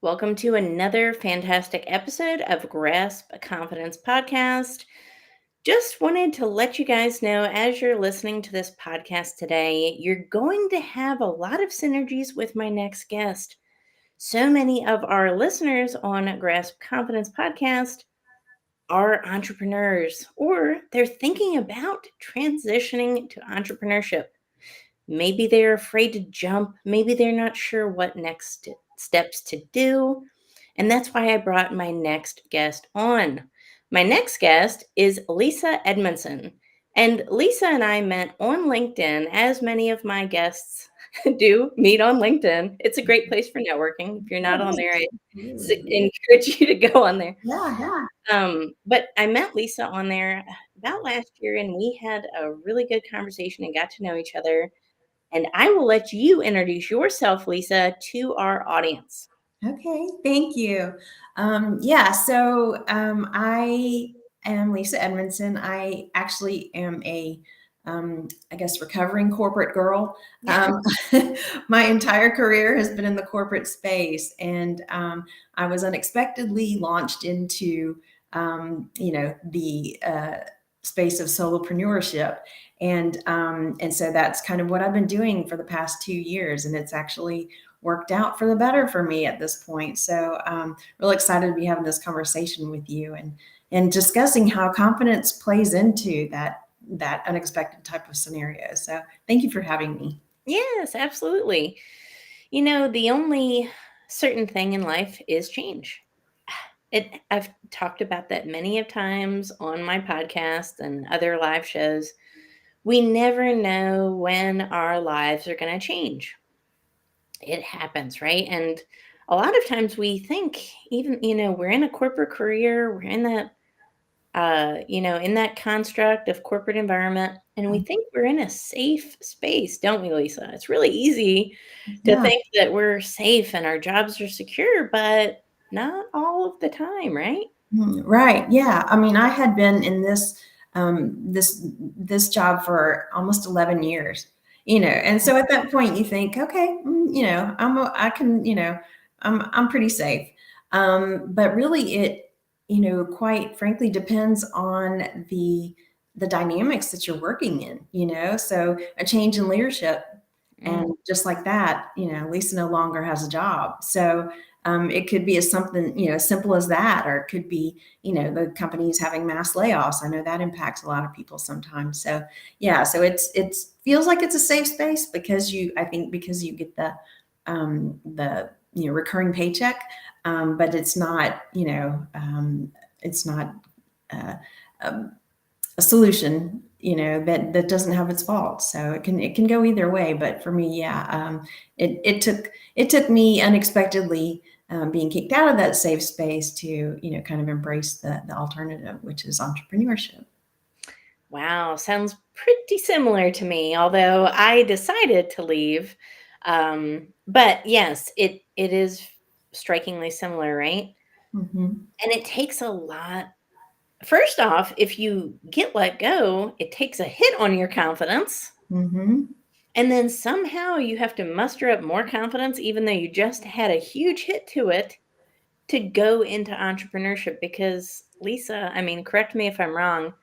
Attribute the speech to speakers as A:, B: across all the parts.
A: Welcome to another fantastic episode of Grasp a Confidence Podcast. Just wanted to let you guys know as you're listening to this podcast today, you're going to have a lot of synergies with my next guest. So many of our listeners on Grasp Confidence Podcast are entrepreneurs or they're thinking about transitioning to entrepreneurship. Maybe they're afraid to jump, maybe they're not sure what next steps to do. And that's why I brought my next guest on. My next guest is Lisa Edmondson. And Lisa and I met on LinkedIn, as many of my guests do meet on LinkedIn. It's a great place for networking. If you're not on there, I encourage you to go on there.
B: Yeah.
A: But I met Lisa on there about last year, and we had a really good conversation and got to know each other. And I will let you introduce yourself, Lisa, to our audience.
B: Okay. Thank you. I am Lisa Edmondson. I actually am I guess, recovering corporate girl. Um, my entire career has been in the corporate space, and I was unexpectedly launched into, the space of solopreneurship. And so that's kind of what I've been doing for the past 2 years, and it's actually worked out for the better for me at this point. So really excited to be having this conversation with you and discussing how confidence plays into that unexpected type of scenario. So thank you for having me.
A: Yes, absolutely. The only certain thing in life is change. I've talked about that many of times on my podcast and other live shows. We never know when our lives are going to change. It happens, right? And a lot of times we think, even, we're in a corporate career, we're in that in that construct of corporate environment, and we think we're in a safe space, don't we, Lisa? It's really easy to
B: Yeah.
A: think that we're safe and our jobs are secure, but not all of the time, right?
B: Right. Yeah. I mean, I had been in this job for almost 11 years, and so at that point you think, okay, I can, I'm pretty safe. But really it, quite frankly depends on the dynamics that you're working in, so a change in leadership,
A: Mm.
B: and just like that, Lisa no longer has a job. So it could be as something, as simple as that, or it could be, the company is having mass layoffs. I know that impacts a lot of people sometimes. So yeah, so it feels like it's a safe space because I think because you get the recurring paycheck, but it's not uh, um, a solution, that doesn't have its faults. So it can go either way. But for me, yeah, it took me unexpectedly, being kicked out of that safe space to, kind of embrace the alternative, which is entrepreneurship.
A: Wow, sounds pretty similar to me, although I decided to leave. But yes, it is strikingly similar, right?
B: Hmm.
A: And it takes a lot. First off, if you get let go, it takes a hit on your confidence.
B: Hmm.
A: And then somehow you have to muster up more confidence, even though you just had a huge hit to it, to go into entrepreneurship. Because, Lisa, I mean, correct me if I'm wrong,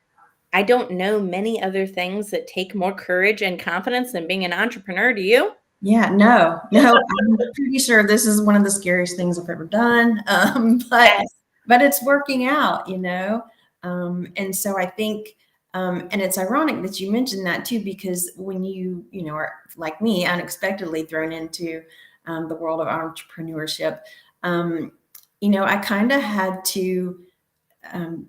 A: I don't know many other things that take more courage and confidence than being an entrepreneur. Do you?
B: Yeah, no, I'm pretty sure this is one of the scariest things I've ever done.
A: Yes.
B: But it's working out, and so I think, and it's ironic that you mentioned that too, because when are like me, unexpectedly thrown into the world of entrepreneurship, um, I kind of had to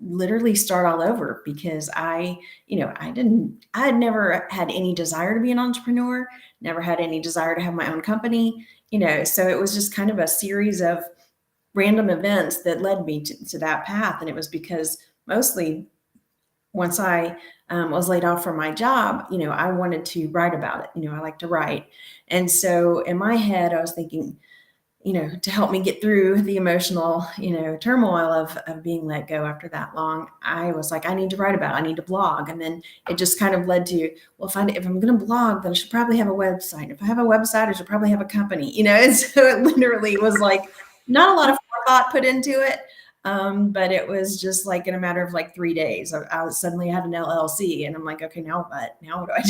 B: literally start all over because I had never had any desire to be an entrepreneur, never had any desire to have my own company, so it was just kind of a series of random events that led me to that path. And it was because mostly once I was laid off from my job, I wanted to write about it. I like to write. And so in my head, I was thinking, to help me get through the emotional, turmoil of being let go after that long, I was like, I need to write about it. I need to blog. And then it just kind of led to, well, if I'm going to blog, then I should probably have a website. If I have a website, I should probably have a company, and so it literally was like Not a lot of forethought put into it. But it was just like in a matter of like 3 days, I suddenly had an LLC, and I'm like, okay, now what? Now what do I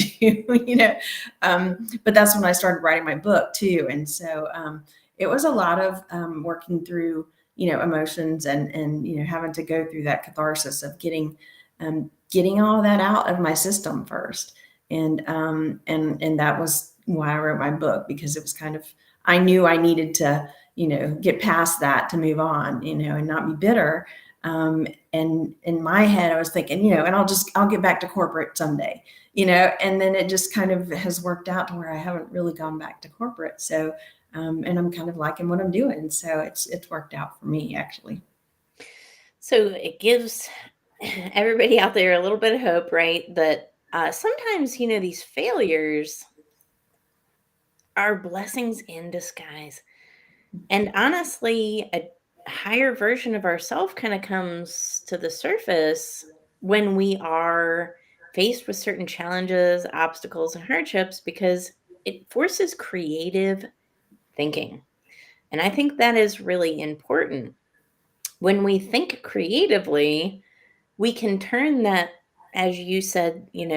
B: do? But that's when I started writing my book too, and so it was a lot of working through emotions and having to go through that catharsis of getting all that out of my system first, and that was why I wrote my book, because it was kind of, I knew I needed to get past that to move on, and not be bitter. And in my head, I was thinking, and I'll get back to corporate someday, and then it just kind of has worked out to where I haven't really gone back to corporate. So, and I'm kind of liking what I'm doing. So it's worked out for me, actually.
A: So it gives everybody out there a little bit of hope, right? That sometimes, these failures are blessings in disguise. And honestly, a higher version of ourself kind of comes to the surface when we are faced with certain challenges, obstacles, and hardships, because it forces creative thinking. And I think that is really important. When we think creatively, we can turn that, as you said, you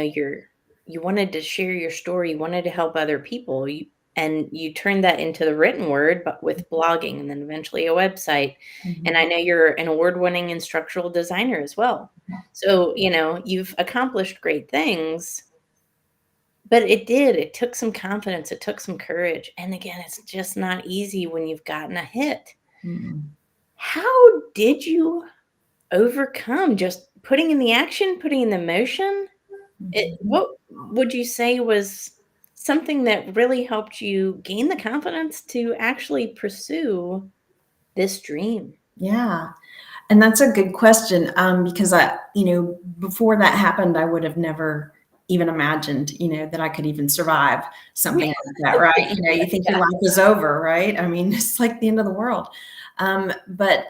A: wanted to share your story, you wanted to help other people, and you turned that into the written word, but with blogging and then eventually a website. And I
B: Mhm.
A: know you're an award-winning instructional designer as well. So, you've accomplished great things, but it took some confidence, it took some courage. And again, it's just not easy when you've gotten a hit.
B: Mhm.
A: How did you overcome just putting in the action, putting in the motion?
B: Mhm.
A: What would you say was something that really helped you gain the confidence to actually pursue this dream?
B: Yeah. And that's a good question, because before that happened, I would have never even imagined, that I could even survive something like that, right? You think your
A: Yeah.
B: life is over, right? I mean, it's like the end of the world. But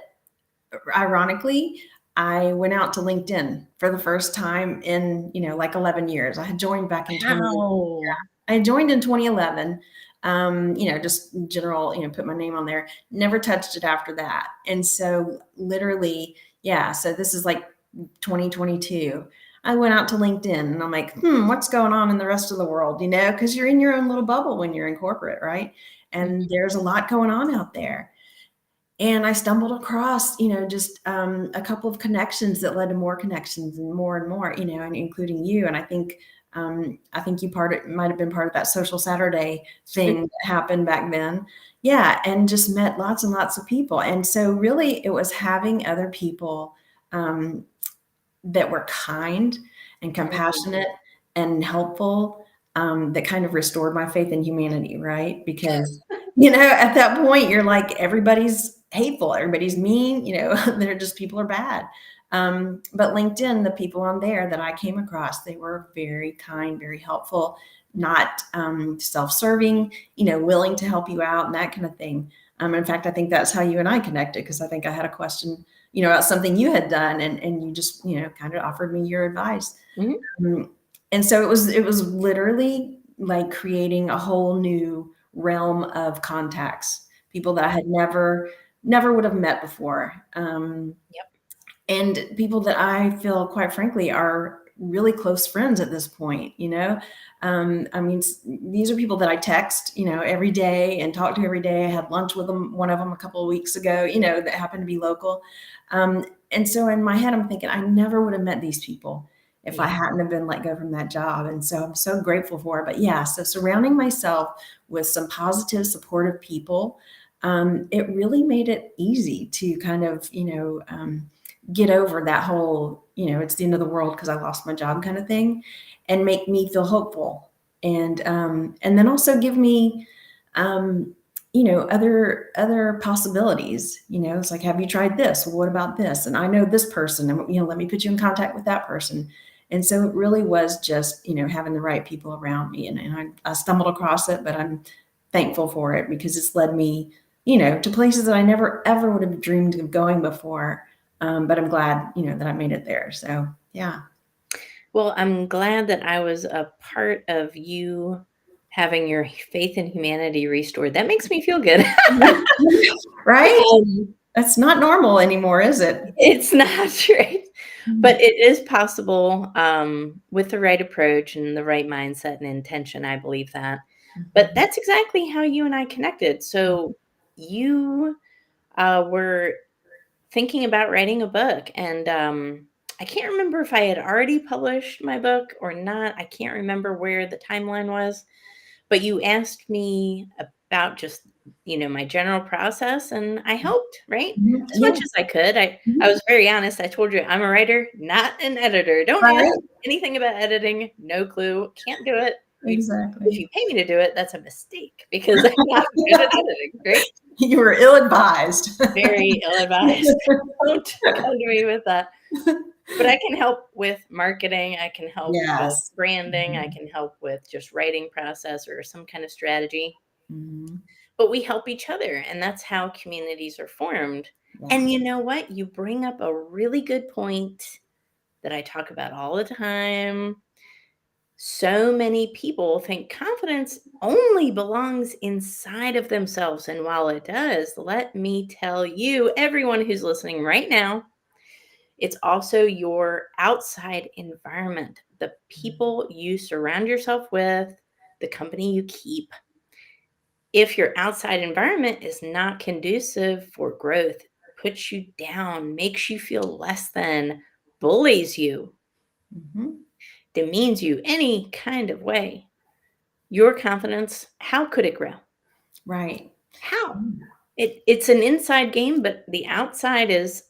B: ironically, I went out to LinkedIn for the first time in, like 11 years. I had joined back in 20.
A: Wow.
B: I joined in 2011. Just general, put my name on there. Never touched it after that. And so literally, yeah, so this is like 2022. I went out to LinkedIn and I'm like, what's going on in the rest of the world? Because you're in your own little bubble when you're in corporate, right? And
A: Mhm.
B: there's a lot going on out there. And I stumbled across, just a couple of connections that led to more connections and more, and including you. And I think you might have been part of that Social Saturday thing that happened back then. Yeah, and just met lots and lots of people. And so really, it was having other people um, that were kind and compassionate and helpful, that kind of restored my faith in humanity, right? Because, at that point, you're like, everybody's hateful, everybody's mean, they're just, people are bad. But LinkedIn, the people on there that I came across, they were very kind, very helpful, not self-serving, willing to help you out and that kind of thing. In fact, I think that's how you and I connected, because I think I had a question about something you had done, and you just, kind of offered me your advice.
A: Mhm.
B: Um, and so it was literally like creating a whole new realm of contacts, people that I had never would have met before.
A: Yep.
B: And people that I feel, quite frankly, are really close friends at this point. I mean, these are people that I text, every day and talk to every day. I had lunch with them, one of them a couple of weeks ago, that happened to be local. And so in my head, I'm thinking I never would have met these people if I
A: Yeah.
B: hadn't have been let go from that job. And so I'm so grateful for it. But yeah, so surrounding myself with some positive, supportive people, it really made it easy to kind of, get over that whole, it's the end of the world because I lost my job kind of thing, and make me feel hopeful. And then also give me, other possibilities. It's like, have you tried this? Well, what about this? And I know this person, and let me put you in contact with that person. And so it really was just, having the right people around me. And I stumbled across it, but I'm thankful for it, because it's led me, to places that I never ever would have dreamed of going before. But I'm glad, that I made it there. So yeah.
A: Well, I'm glad that I was a part of you having your faith in humanity restored. That makes me feel good.
B: Right?
A: Um,
B: That's not normal anymore, is it?
A: it's not right,
B: Mm,
A: but it is possible, with the right approach and the right mindset and intention, I believe that. But
B: mhm,
A: that's exactly how you and I connected. So you, were thinking about writing a book, and, I can't remember if I had already published my book or not. I can't remember where the timeline was. But you asked me about just, my general process, and I helped, right?
B: mhm,
A: As
B: yeah,
A: much as I could. I
B: mhm,
A: was very honest. I told you I'm a writer, not an editor. Don't ask
B: right,
A: anything about editing. No clue. Can't do it. If
B: exactly.
A: you pay me to do it, that's a mistake because I'm not good at editing, right?
B: You were ill-advised.
A: Very ill-advised. Don't come to me with that. But I can help with marketing, I can help with
B: Yes.
A: branding, I
B: Mhm,
A: can help with just writing process or some kind of strategy.
B: mhm,
A: But we help each other, and that's how communities are formed.
B: yeah,
A: And you know what? You bring up a really good point that I talk about all the time. So many people think confidence only belongs inside of themselves. And while it does, let me tell you, everyone who's listening right now, it's also your outside environment, the people you surround yourself with, the company you keep. If your outside environment is not conducive for growth, puts you down, makes you feel less than, bullies you,
B: mhm,
A: demeans you any kind of way, your confidence, how could it grow?
B: right.
A: How?
B: Mm,
A: It's an inside game, but the outside is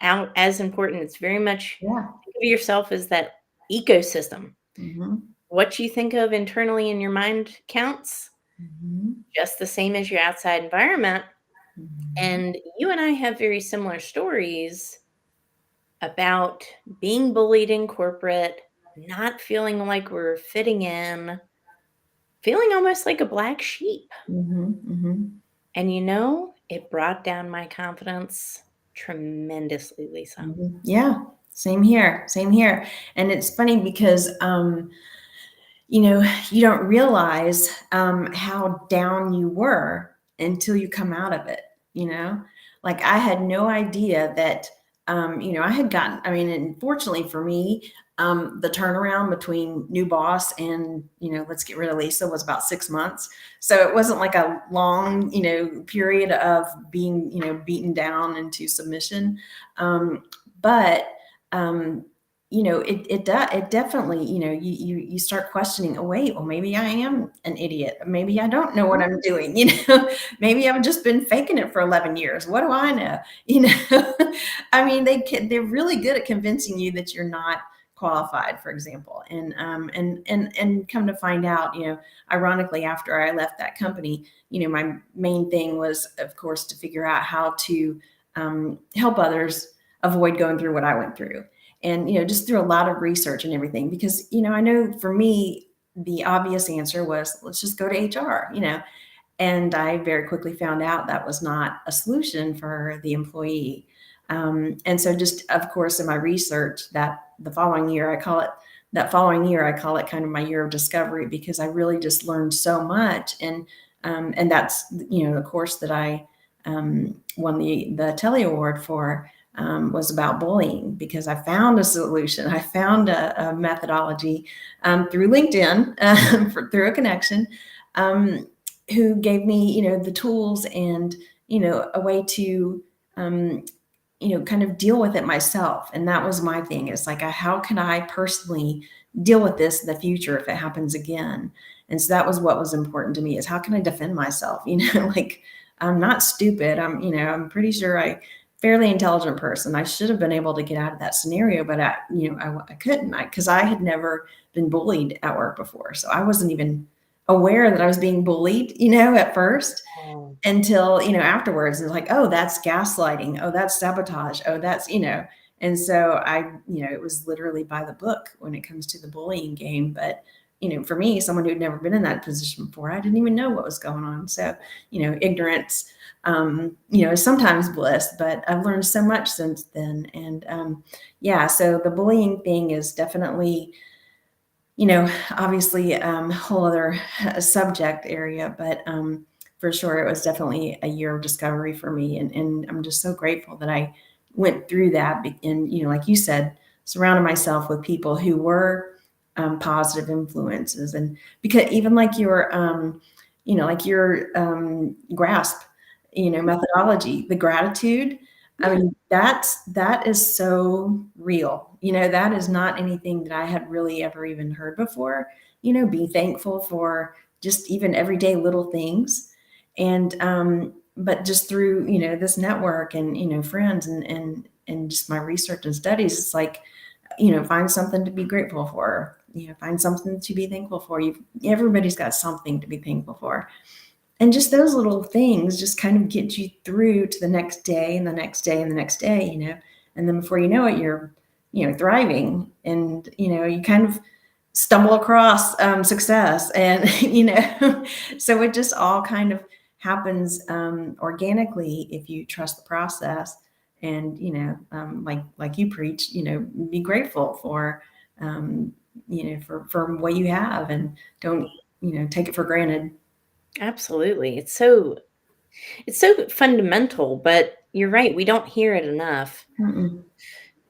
A: out as important. It's very much
B: yeah,
A: think of yourself as that ecosystem.
B: mhm,
A: What you think of internally in your mind counts
B: mhm,
A: just the same as your outside environment.
B: mhm,
A: And you and I have very similar stories about being bullied in corporate, not feeling like we're fitting in, feeling almost like a black sheep.
B: mhm, mhm,
A: And it brought down my confidence tremendously, Lisa.
B: mhm. Yeah, same here, same here. And it's funny because, you don't realize how down you were until you come out of it, you know? Like I had no idea that, I had gotten, I mean, and fortunately for me, the turnaround between new boss and, let's get rid of Lisa was about 6 months. So it wasn't like a long, period of being, beaten down into submission. But, um, it definitely, you start questioning, oh wait, well maybe I am an idiot, maybe I don't know what
A: Mhm.
B: I'm doing, maybe I've just been faking it for 11 years, what do I know? I mean, they're really good at convincing you that you're not qualified, for example. And come to find out, ironically, after I left that company, my main thing was, of course, to figure out how to help others avoid going through what I went through. And just through a lot of research and everything, because I know for me the obvious answer was, let's just go to HR. And I very quickly found out that was not a solution for the employee. And so, just of course, in my research, that following year, I call it kind of my year of discovery, because I really just learned so much. And that's, the course that I won the Telly Award for, was about bullying, because I found a solution. I found a methodology through LinkedIn, through a connection, um, who gave me, the tools and, a way to, um, kind of deal with it myself. And that was my thing. It's like, how can I personally deal with this in the future if it happens again? And so that was what was important to me, is how can I defend myself? Like, I'm not stupid. I'm pretty sure fairly intelligent person. I should have been able to get out of that scenario, but I couldn't, because I had never been bullied at work before. So I wasn't even aware that I was being bullied, at first,
A: Oh,
B: until, afterwards. It's like, oh, that's gaslighting. Oh, that's sabotage. Oh, that's. And so it was literally by the book when it comes to the bullying game. But, for me, someone who'd never been in that position before, I didn't even know what was going on. So, ignorance, is sometimes bliss, but I've learned so much since then. And yeah, so the bullying thing is definitely, obviously, whole other subject area, but for sure, it was definitely a year of discovery for me, and I'm just so grateful that I went through that. And like you said, surrounded myself with people who were positive influences, and because even like your grasp, methodology, the gratitude. I
A: Yeah.
B: mean, that is so real. That is not anything that I had really ever even heard before. Be thankful for just even everyday little things. And but just through, this network and, friends and just my research and studies, it's like, find something to be grateful for. Find something to be thankful for. Everybody's got something to be thankful for. And just those little things just kind of get you through to the next day and the next day and the next day. And then before you know it, you're, thriving, and, you kind of stumble across success, and, so it just all kind of happens organically if you trust the process. And, like you preach, be grateful for, for what you have, and don't, take it for granted.
A: Absolutely. It's so fundamental, but you're right, we don't hear it enough.
B: Mm-mm.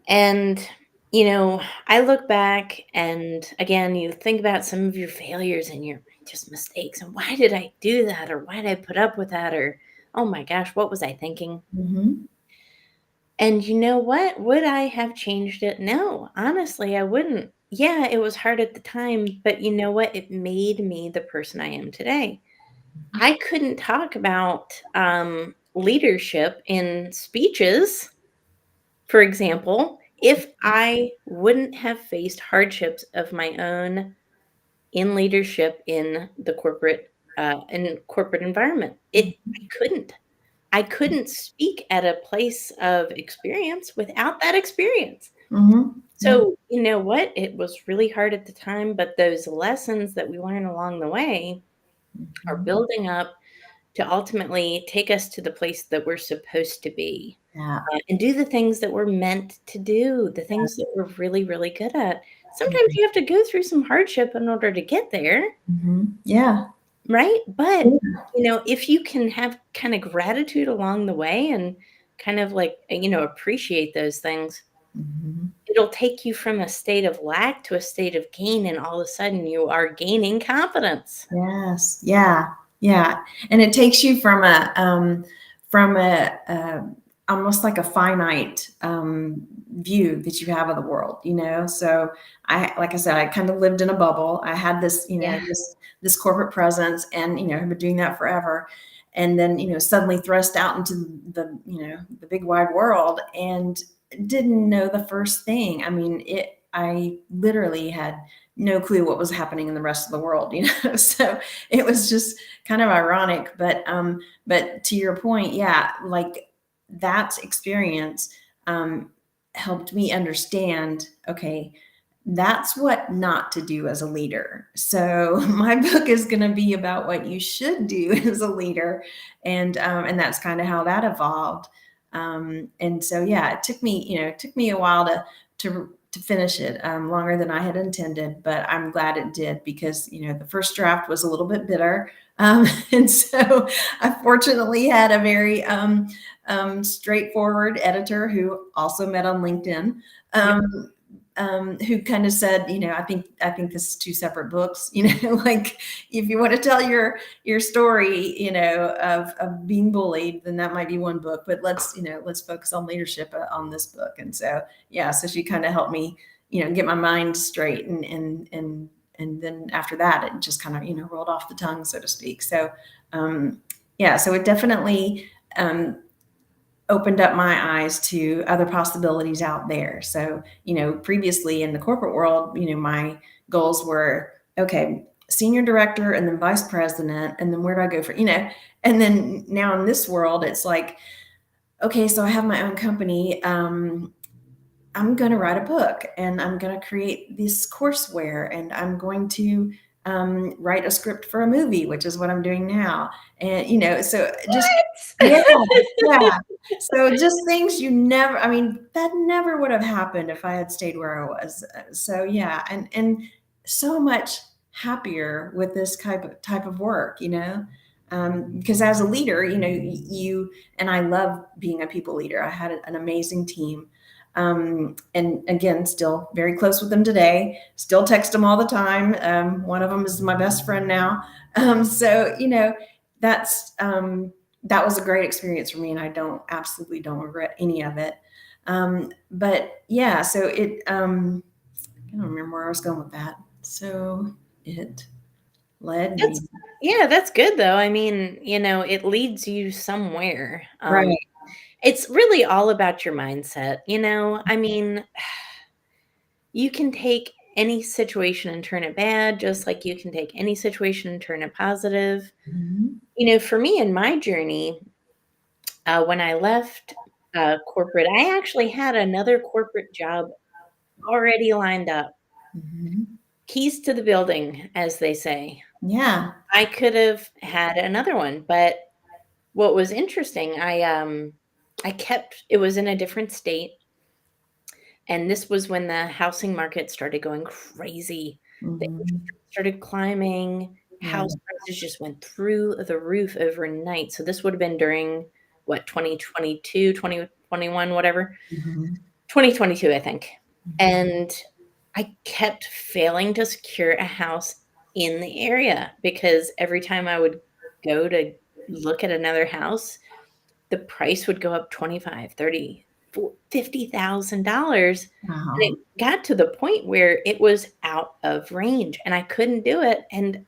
A: And I look back and again, you think about some of your failures and your just mistakes and why did I do that or why did I put up with that or oh my gosh, what was I thinking?
B: Mhm.
A: And you know what? Would I have changed it? No, honestly, I wouldn't. Yeah, it was hard at the time, but you know what? It made me the person I am today. I couldn't talk about leadership in speeches, for example, if I wouldn't have faced hardships of my own in leadership in corporate environment. I couldn't. I couldn't speak at a place of experience without that experience.
B: Mhm. Yeah.
A: So, you know what? It was really hard at the time, but those lessons that we learn along the way are
B: Mhm.
A: building up to ultimately take us to the place that we're supposed to be,
B: Yeah.
A: and do the things that we're meant to do, the things that we're really, really good at. Sometimes
B: Mhm.
A: you have to go through some hardship in order to get there,
B: Mhm. Yeah.
A: right? But,
B: Yeah.
A: if you can have kind of gratitude along the way and kind of like, appreciate those things,
B: Mhm.
A: it'll take you from a state of lack to a state of gain, and all of a sudden you are gaining confidence.
B: Yes. Yeah. Yeah. And it takes you from a almost like a finite view that you have of the world, So like I said, I kind of lived in a bubble. I had this,
A: Yeah.
B: this corporate presence, and I've been doing that forever. And then, suddenly thrust out into the big wide world, and didn't know the first thing. I mean, I literally had no clue what was happening in the rest of the world, So it was just kind of ironic. But to your point, yeah, like that experience helped me understand, okay, that's what not to do as a leader. So my book is going to be about what you should do as a leader, and that's kind of how that evolved. And so yeah, it took me a while to finish it, longer than I had intended, but I'm glad it did, because the first draft was a little bit bitter, and so I fortunately had a very straightforward editor who also met on LinkedIn.
A: Yep.
B: Who kind of said, I think this is two separate books. Like, if you want to tell your story, of being bullied, then that might be one book. But let's focus on leadership on this book. And so yeah, so she kind of helped me, get my mind straight, and then after that, it just kind of rolled off the tongue, so to speak. So yeah, so it definitely opened up my eyes to other possibilities out there. So, previously in the corporate world, my goals were, okay, senior director and then vice president. And then where do I go and then now in this world, it's like, okay, so I have my own company. I'm going to write a book, and I'm going to create this courseware, and I'm going to write a script for a movie, which is what I'm doing now. And, so just, yeah, yeah. So just things I mean, that never would have happened if I had stayed where I was. So yeah. And so much happier with this type of work, because as a leader, you and I love being a people leader. I had an amazing team. And again, still very close with them today, still text them all the time. One of them is my best friend now. So, that's, that was a great experience for me, and I absolutely don't regret any of it. But yeah, so I don't remember where I was going with that. So it led
A: That's
B: me.
A: yeah, that's good though. I mean, it leads you somewhere.
B: Right.
A: It's really all about your mindset, you know? I mean, you can take any situation and turn it bad, just like you can take any situation and turn it positive.
B: Mhm.
A: For me in my journey, when I left corporate, I actually had another corporate job already lined up.
B: Mhm.
A: Keys to the building, as they say.
B: Yeah.
A: I could have had another one, but what was interesting, I kept it was in a different state, and this was when the housing market started going crazy. The interest
B: Mhm.
A: rates started climbing, house
B: Right.
A: prices just went through the roof overnight. So this would have been during what, 2022, 2021, whatever.
B: Mhm.
A: 2022, I think.
B: Mhm.
A: And I kept failing to secure a house in the area because every time I would go to look at another house, the price would go up 25, 30, $50,000. And
B: Wow.
A: it got to the point where it was out of range and I couldn't do it. And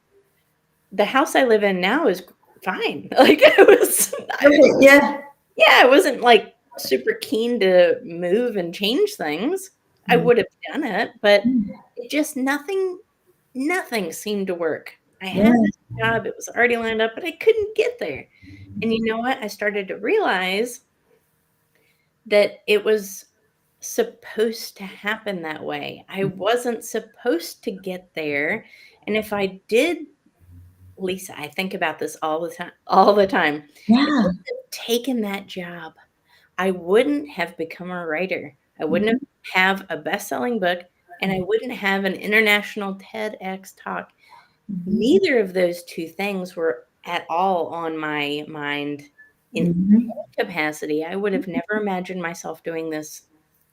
A: the house I live in now is fine. Like it was,
B: Okay. Yeah.
A: yeah, I wasn't like super keen to move and change things. I
B: Mhm.
A: would have done it, but it just nothing seemed to work. I had
B: Yeah.
A: this job, it was already lined up, but I couldn't get there. And you know what? I started to realize that it was supposed to happen that way. I wasn't supposed to get there. And if I did, Lisa, I think about this all the time. If I
B: Yeah.
A: had taken that job, I wouldn't have become a writer. I wouldn't
B: Mhm.
A: have a best-selling book, and I wouldn't have an international TEDx talk.
B: Mhm.
A: Neither of those 2 things were at all on my mind in
B: Mhm.
A: any capacity. I would have never imagined myself doing this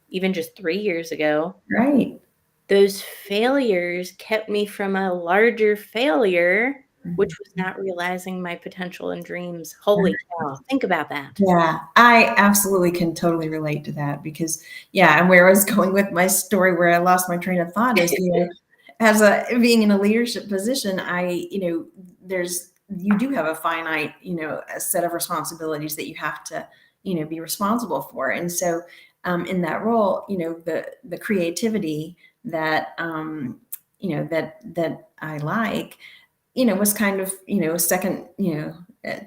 A: even just 3 years ago.
B: Right.
A: Those failures kept me from a larger failure, which was
B: Mhm.
A: not realizing my potential and dreams. Holy cow, think about that.
B: Yeah, I absolutely can totally relate to that because, yeah, and where I was going with my story where I lost my train of thought is, as a being in a leadership position, you do have a finite, a set of responsibilities that you have to, be responsible for. And so, in that role, the creativity that, that I like, was kind of, a second,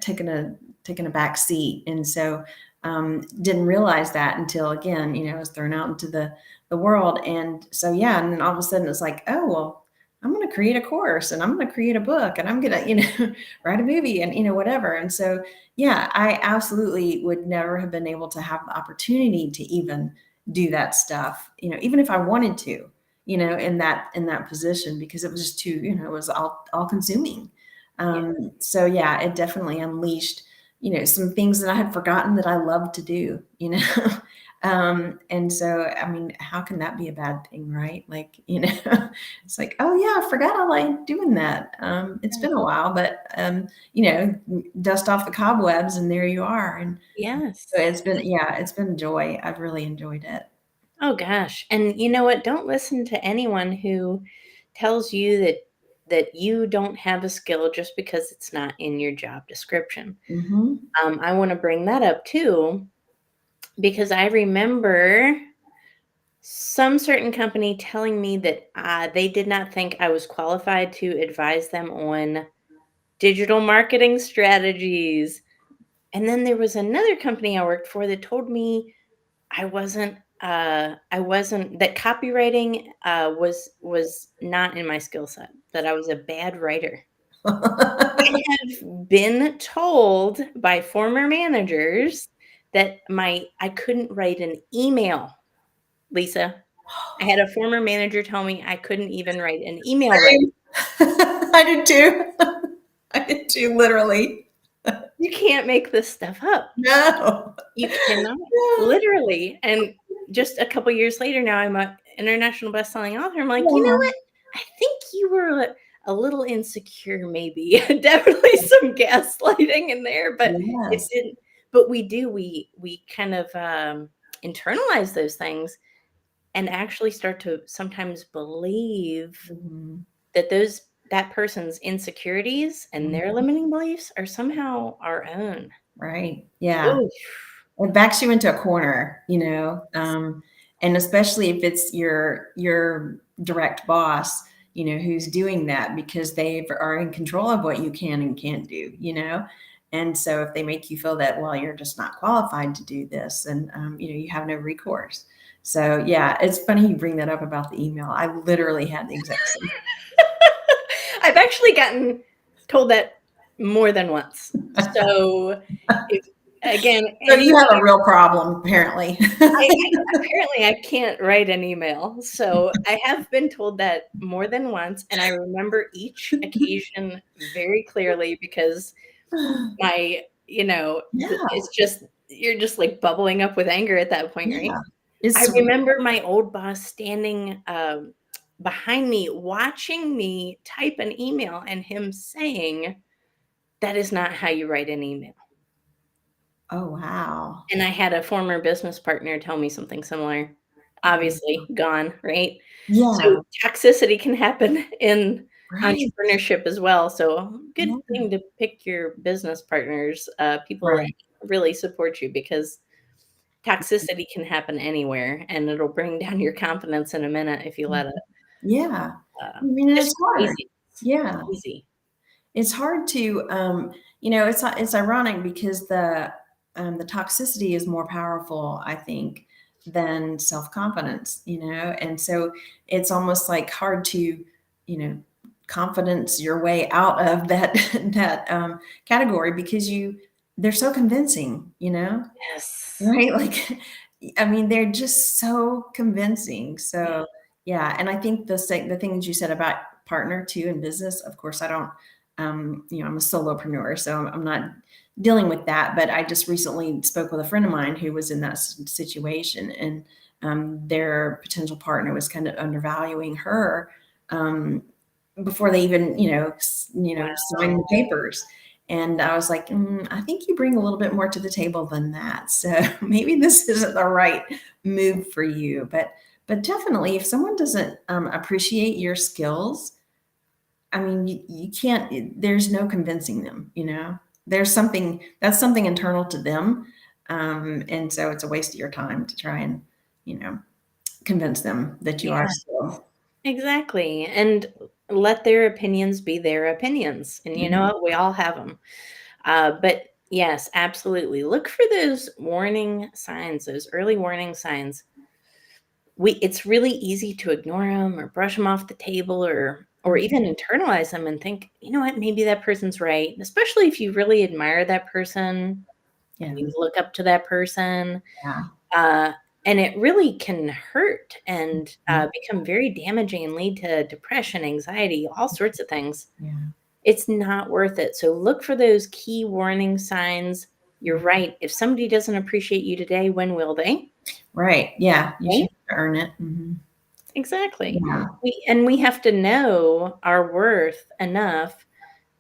B: taking a back seat. And so, didn't realize that until again, I was thrown out into the world. And so, yeah. And then all of a sudden it's like, oh, well, I'm going to create a course and I'm going to create a book and I'm going to, write a movie and, whatever. And so, yeah, I absolutely would never have been able to have the opportunity to even do that stuff, even if I wanted to, in that position, because it was just too, it was all consuming.
A: Yeah.
B: So yeah, it definitely unleashed, some things that I had forgotten that I love to do, and so, I mean, how can that be a bad thing, right? Like, it's like, oh yeah, I forgot I like doing that. It's been a while, but, dust off the cobwebs and there you are. And so
A: Yes.
B: it's been, yeah, it's been a joy. I've really enjoyed it.
A: Oh gosh, and you know what? Don't listen to anyone who tells you that you don't have a skill just because it's not in your job description.
B: Hmm.
A: I wanna bring that up too, because I remember some certain company telling me that, they did not think I was qualified to advise them on digital marketing strategies. And then there was another company I worked for that told me I wasn't that copywriting, was not in my skill set, that I was a bad writer. I have been told by former managers that my I couldn't write an email, Lisa. I had a former manager tell me I couldn't even write an email right.
B: Same. I did too. I did too, literally.
A: You can't make this stuff up.
B: No.
A: You cannot,
B: Yeah.
A: literally, and just a couple years later now, I'm a international best-selling author. I'm like, "You know
B: Yeah.
A: what? I think you were a little insecure maybe." Definitely some gaslighting in there, but it
B: Yes.
A: didn't but we kind of, internalize those things and actually start to sometimes believe
B: Mhm.
A: that that person's insecurities and their limiting beliefs are somehow our own.
B: Right. Yeah.
A: Ooh.
B: It backs you into a corner, and especially if it's your direct boss, who's doing that because they are in control of what you can and can't do. And so if they make you feel that, well, you're just not qualified to do this, and you have no recourse. So yeah, it's funny you bring that up about the email. I literally had the exact same.
A: I've actually gotten told that more than once. So, if again,
B: So you have
A: anybody
B: a real problem, apparently.
A: I apparently I can't write an email, so I have been told that more than once, and I remember each occasion very clearly because my
B: Yeah,
A: it's just you're just, like, bubbling up with anger at that point, right?
B: yeah.
A: I
B: It's
A: remember my old boss standing, behind me, watching me type an email and him saying, "That is not how you write an email."
B: Oh, wow.
A: And I had a former business partner tell me something similar.
B: Oh,
A: Obviously, gone, right? So,
B: yeah,
A: toxicity can happen in
B: right.
A: entrepreneurship as well, so good
B: Yeah,
A: thing to pick your business partners, people that
B: right.
A: really support you because toxicity can happen anywhere, and it'll bring down your confidence in a minute if you let it.
B: Yeah. I
A: Uh,
B: mean,
A: just
B: it's hard.
A: crazy.
B: Yeah.
A: Easy.
B: It's hard to, it's ironic because the toxicity is more powerful, I think, than self-confidence. And so it's almost like hard to, you know, confidence your way out of that that category because they're so convincing.
A: Yes.
B: Right? Like, I mean, they're just so convincing.
A: Yeah.
B: So, yeah. And I think the things you said about partner too in business, of course, I don't, I'm a solopreneur, so I'm not dealing with that. But I just recently spoke with a friend of mine who was in that situation, and their potential partner was kind of undervaluing her um, before they even, signed the
A: Wow.
B: papers. And I was like, I think you bring a little bit more to the table than that. So maybe this isn't the right move for you. But definitely, if someone doesn't appreciate your skills, I mean, you can't. There's no convincing them. There's something internal to them, and so it's a waste of your time to try and you know convince them that you are
A: Yeah,
B: still.
A: exactly, and let their opinions be their opinions, and you know
B: Mhm.
A: what? We all have them. But yes, absolutely. Look for those warning signs, those early warning signs. It's really easy to ignore them or brush them off the table or
B: Mhm.
A: even internalize them and think, "You know what? Maybe that person's right." Especially if you really admire that person
B: Yeah,
A: and you look up to that person.
B: yeah,
A: Uh, and it really can hurt and,
B: mhm,
A: become very damaging and lead to depression, anxiety, all sorts of things.
B: yeah.
A: It's not worth it. So look for those key warning signs. You're right. If somebody doesn't appreciate you today, when will they?
B: Right. Yeah, you
A: Right?
B: should earn it.
A: Exactly.
B: Yeah.
A: We have to know our worth enough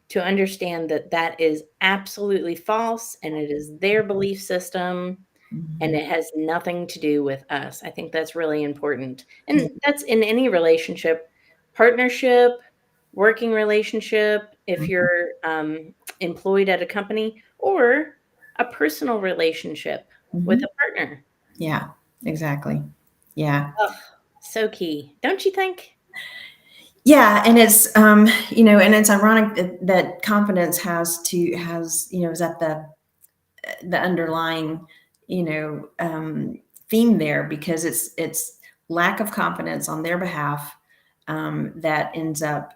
A: to understand that that is absolutely false and it is their belief system and
B: Mhm.
A: it has nothing to do with us. I think that's really important.
B: Yeah.
A: And that's in any relationship, partnership, working relationship, if
B: Mhm.
A: you're employed at a company, or a personal relationship with
B: Mhm.
A: a partner.
B: Yeah, exactly. Yeah.
A: Oh, so key, don't you think?
B: Yeah, and it's ironic that confidence is at the underlying, theme there because it's lack of confidence on their behalf that ends up,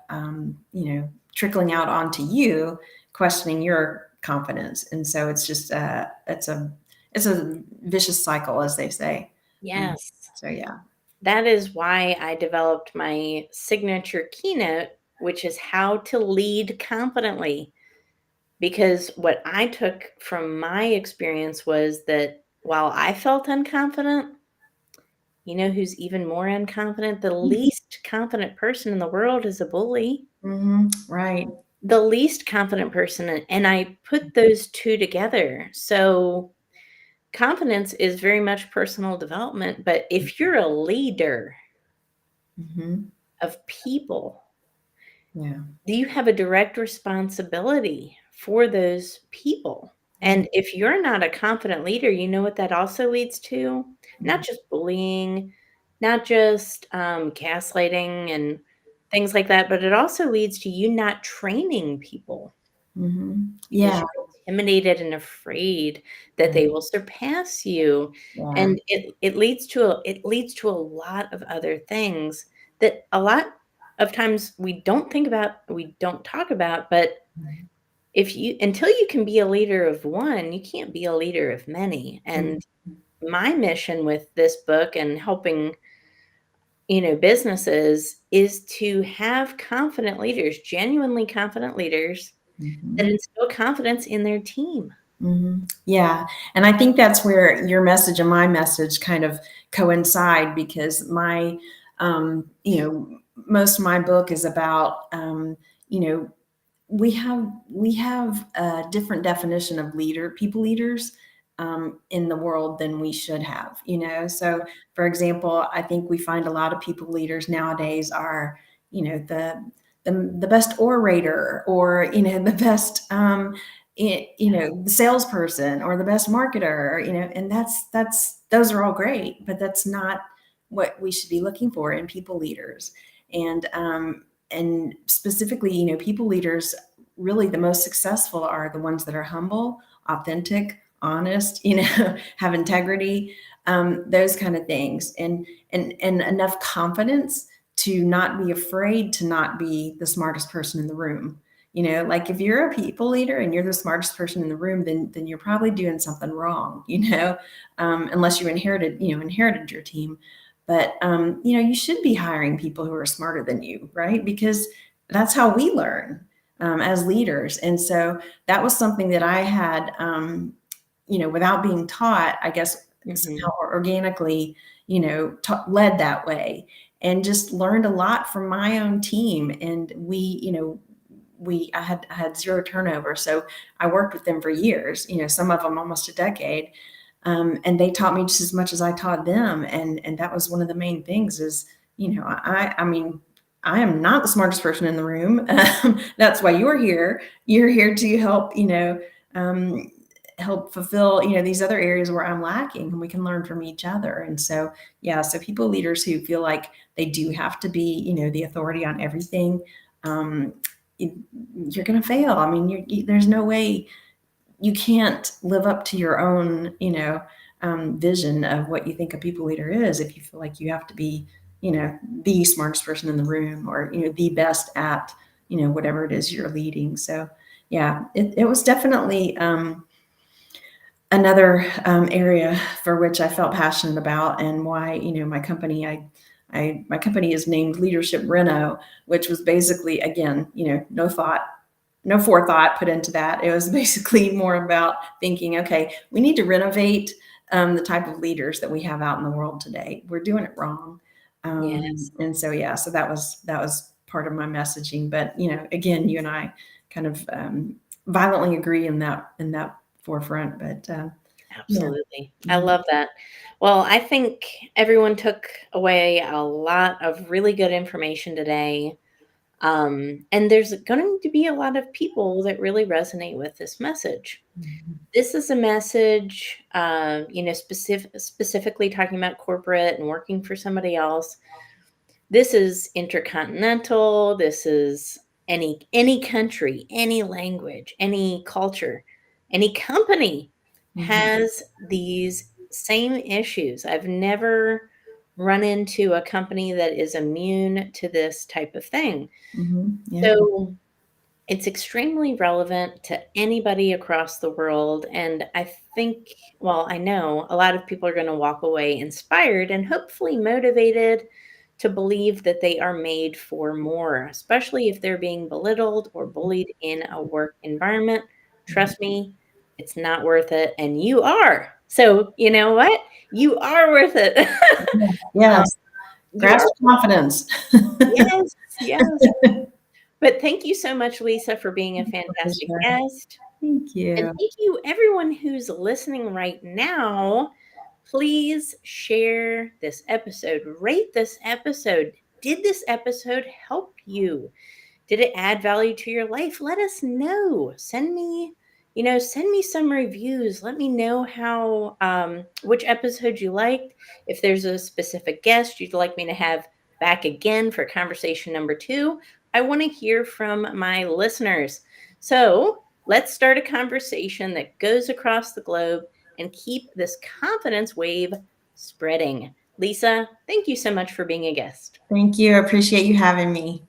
B: trickling out onto you, questioning your confidence, and so it's just it's a vicious cycle, as they say. Um,
A: Yes.
B: so yeah.
A: that is why I developed my signature keynote, which is how to lead confidently. Because what I took from my experience was that while I felt unconfident, you know who's even more unconfident? The least confident person in the world is a bully.
B: Right.
A: The least confident person, and I put those 2 together. So, confidence is very much personal development, but if you're a leader
B: Hmm.
A: of people,
B: Yeah.
A: you have a direct responsibility for those people.
B: Mhm.
A: And if you're not a confident leader, you know what that also leads to? Not just bullying, not just gaslighting and things like that, but it also leads to you not training people because
B: Yeah.
A: you're intimidated and afraid that
B: Yeah.
A: they will surpass you.
B: Yeah.
A: And it leads to a lot of other things that a lot of times we don't think about, we don't talk about, but
B: Mhm.
A: if you until you can be a leader of one, you can't be a leader of many.
B: Mhm.
A: And my mission with this book and helping, businesses is to have confident leaders, genuinely confident leaders that
B: Mhm.
A: instill confidence in their team.
B: Yeah. And I think that's where your message and my message kind of coincide because most of my book is about, you know, we have a different definition of people leaders in the world than we should have. So for example, I think we find a lot of people leaders nowadays are, the best orator, or the best the salesperson, or the best marketer, and that's those are all great, but that's not what we should be looking for in people leaders. And specifically, people leaders, really the most successful are the ones that are humble, authentic, honest, have integrity, those kind of things, and enough confidence to not be afraid to not be the smartest person in the room. Like if you're a people leader and you're the smartest person in the room, then you're probably doing something wrong, unless you inherited your team. But you should be hiring people who are smarter than you, right? Because that's how we learn as leaders. And so that was something that I had, without being taught, I guess
A: Mhm.
B: somehow organically, led that way, and just learned a lot from my own team. And I had zero turnover, so I worked with them for years. Some of them almost a decade, and they taught me just as much as I taught them. And that was one of the main things. Is I mean, I am not the smartest person in the room. That's why you're here. You're here to help, um, help fulfill, these other areas where I'm lacking, and we can learn from each other. And so, yeah, so people leaders who feel like they do have to be, the authority on everything, um, you're going to fail. I mean, there's no way you can't live up to your own, vision of what you think a people leader is if you feel like you have to be, the smartest person in the room, or, the best at, whatever it is you're leading. So, yeah, it was definitely another area for which I felt passionate about, and why, my company is named Leadership Reno, which was basically, again, no forethought put into that. It was basically more about thinking, okay, we need to renovate the type of leaders that we have out in the world today. We're doing it wrong.
A: Yes,
B: And so, yeah, so that was part of my messaging. But, again, you and I kind of violently agree in that forefront. But yeah.
A: absolutely. I love that. Well, I think everyone took away a lot of really good information today. And there's going to be a lot of people that really resonate with this message.
B: Mhm.
A: This is a message, specifically talking about corporate and working for somebody else. This is intercontinental. This is any country, any language, any culture, any company
B: Mhm.
A: has these same issues. I've never run into a company that is immune to this type of thing.
B: Mhm. Yeah.
A: So It's extremely relevant to anybody across the world. And I think, well, I know a lot of people are going to walk away inspired and hopefully motivated to believe that they are made for more, especially if they're being belittled or bullied in a work environment. Trust me, it's not worth it. And you are. So, you know what? You are worth it. um,
B: Yes.
A: you are.
B: Grasp confidence.
A: Yes. Yes. But thank you so much, Lisa, for being a fantastic
B: Pleasure.
A: guest.
B: Thank
A: And
B: you.
A: thank you, everyone who's listening right now. Please share this episode, rate this episode. Did this episode help you? Did it add value to your life? Let us know. Send me some reviews. Let me know how which episode you liked. If there's a specific guest you'd like me to have back again for conversation number 2, I want to hear from my listeners. So let's start a conversation that goes across the globe and keep this confidence wave spreading. Lisa, thank you so much for being a guest.
B: Thank you. I appreciate you having me.